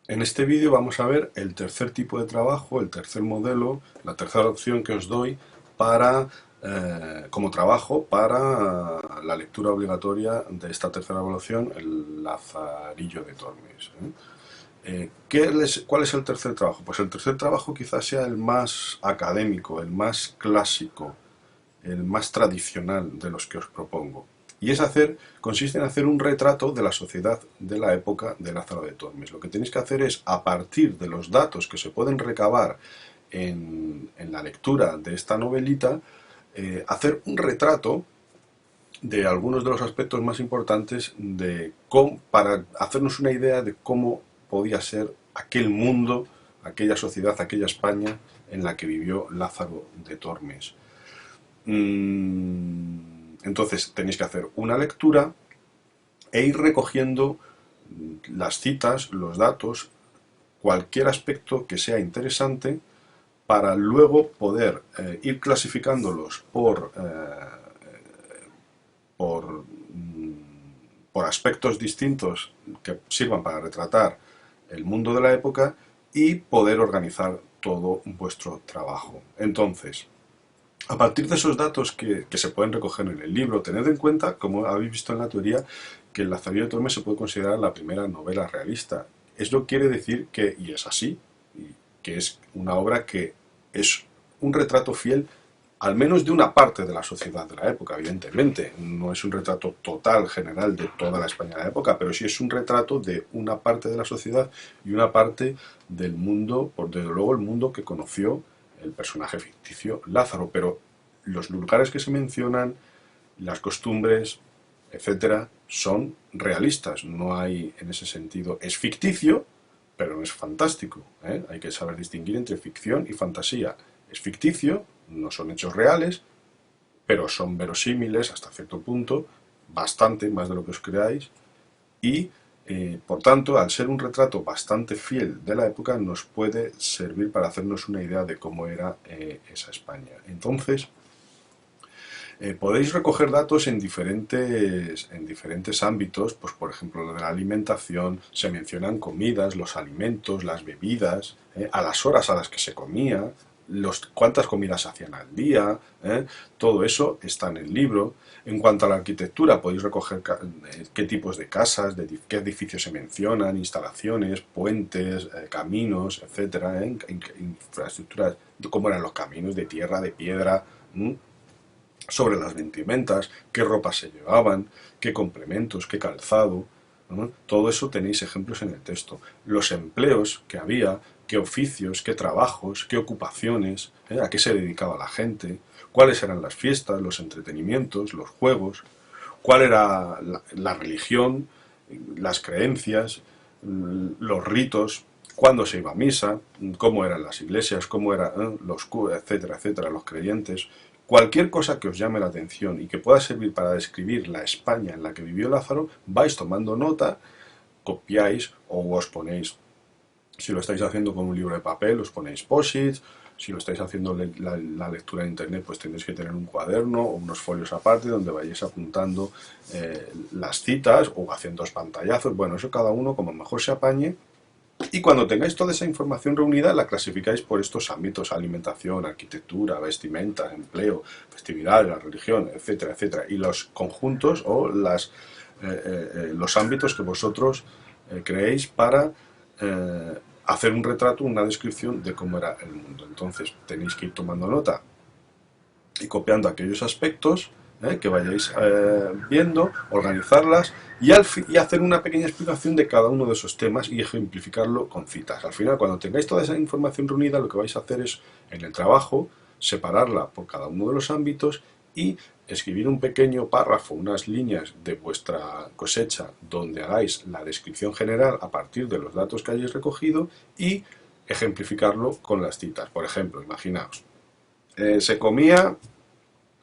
En este vídeo vamos a ver el tercer tipo de trabajo, el tercer modelo, la tercera opción que os doy para, como trabajo para la lectura obligatoria de esta tercera evaluación, el Lazarillo de Tormes. ¿Cuál es el tercer trabajo? Pues el tercer trabajo quizás sea el más académico, el más clásico, el más tradicional de los que os propongo. Y consiste en hacer un retrato de la sociedad de la época de Lázaro de Tormes. Lo que tenéis que hacer es, a partir de los datos que se pueden recabar en la lectura de esta novelita, hacer un retrato de algunos de los aspectos más importantes para hacernos una idea de cómo podía ser aquel mundo, aquella sociedad, aquella España en la que vivió Lázaro de Tormes. Entonces tenéis que hacer una lectura e ir recogiendo las citas, los datos, cualquier aspecto que sea interesante para luego poder ir clasificándolos por, por aspectos distintos que sirvan para retratar el mundo de la época y poder organizar todo vuestro trabajo. Entonces, a partir de esos datos que se pueden recoger en el libro, tened en cuenta, como habéis visto en la teoría, que el Lazarillo de Tormes se puede considerar la primera novela realista. Eso quiere decir que, y es así, que es una obra que es un retrato fiel al menos de una parte de la sociedad de la época, evidentemente. No es un retrato total, general, de toda la España de la época, pero sí es un retrato de una parte de la sociedad y una parte del mundo, por desde luego el mundo que conoció el personaje ficticio Lázaro. Pero los lugares que se mencionan, las costumbres, etcétera, son realistas. No hay, en ese sentido, es ficticio, pero no es fantástico, ¿eh? Hay que saber distinguir entre ficción y fantasía. Es ficticio, no son hechos reales, pero son verosímiles hasta cierto punto, bastante más de lo que os creáis, y por tanto, al ser un retrato bastante fiel de la época, nos puede servir para hacernos una idea de cómo era esa España. Entonces, podéis recoger datos en diferentes ámbitos, pues por ejemplo lo de la alimentación, se mencionan comidas, los alimentos, las bebidas, a las horas a las que se comía, cuántas comidas se hacían al día, todo eso está en el libro. En cuanto a la arquitectura, podéis recoger qué tipos de casas, qué edificios se mencionan, instalaciones, puentes, caminos, etcétera, infraestructuras, cómo eran los caminos de tierra, de piedra, sobre las vestimentas, qué ropas se llevaban, qué complementos, qué calzado, ¿no? Todo eso tenéis ejemplos en el texto. Los empleos que había, qué oficios, qué trabajos, qué ocupaciones, a qué se dedicaba la gente, cuáles eran las fiestas, los entretenimientos, los juegos, cuál era la religión, las creencias, los ritos, cuándo se iba a misa, cómo eran las iglesias, cómo eran los curas, etcétera, etcétera, los creyentes. Cualquier cosa que os llame la atención y que pueda servir para describir la España en la que vivió Lázaro, vais tomando nota, copiáis o os ponéis, si lo estáis haciendo con un libro de papel, os ponéis post-its. Si lo estáis haciendo la lectura en internet, pues tendréis que tener un cuaderno o unos folios aparte donde vayáis apuntando las citas o haciendo pantallazos. Bueno, eso cada uno como mejor se apañe. Y cuando tengáis toda esa información reunida, la clasificáis por estos ámbitos: alimentación, arquitectura, vestimenta, empleo, festividades, la religión, etcétera, etcétera. Y los conjuntos o los ámbitos que vosotros creéis para hacer un retrato, una descripción de cómo era el mundo. Entonces tenéis que ir tomando nota y copiando aquellos aspectos que vayáis viendo, organizarlas y hacer una pequeña explicación de cada uno de esos temas y ejemplificarlo con citas. Al final, cuando tengáis toda esa información reunida, lo que vais a hacer es, en el trabajo, separarla por cada uno de los ámbitos y escribir un pequeño párrafo, unas líneas de vuestra cosecha donde hagáis la descripción general a partir de los datos que hayáis recogido y ejemplificarlo con las citas. Por ejemplo, imaginaos, se comía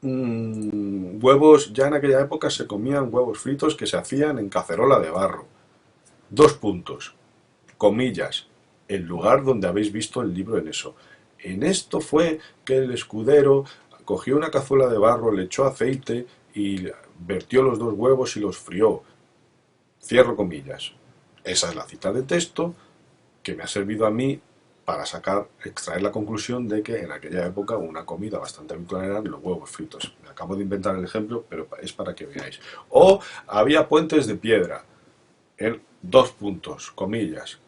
huevos, ya en aquella época se comían huevos fritos que se hacían en cacerola de barro. Dos puntos, comillas, el lugar donde habéis visto el libro en eso. En esto fue que el escudero cogió una cazuela de barro, le echó aceite y vertió los dos huevos y los frió. Cierro comillas. Esa es la cita de texto. que me ha servido a mí para extraer la conclusión de que en aquella época una comida bastante habitual eran los huevos fritos. Me acabo de inventar el ejemplo, pero es para que veáis. O había puentes de piedra, en dos puntos, comillas.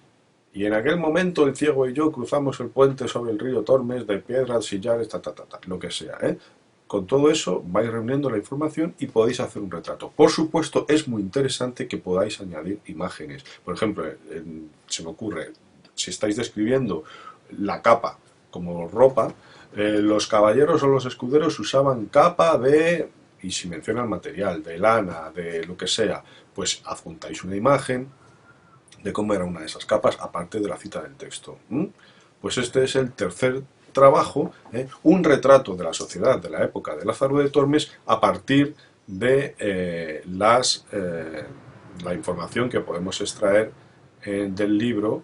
Y en aquel momento el ciego y yo cruzamos el puente sobre el río Tormes de piedras, sillares, lo que sea, ¿eh? Con todo eso vais reuniendo la información y podéis hacer un retrato. Por supuesto, es muy interesante que podáis añadir imágenes. Por ejemplo, se me ocurre, si estáis describiendo la capa como ropa, los caballeros o los escuderos usaban capa de, y si menciona el material, de lana, de lo que sea, pues adjuntáis una imagen de cómo era una de esas capas, aparte de la cita del texto. Pues este es el tercer trabajo, un retrato de la sociedad de la época de Lázaro de Tormes a partir de la información que podemos extraer del libro,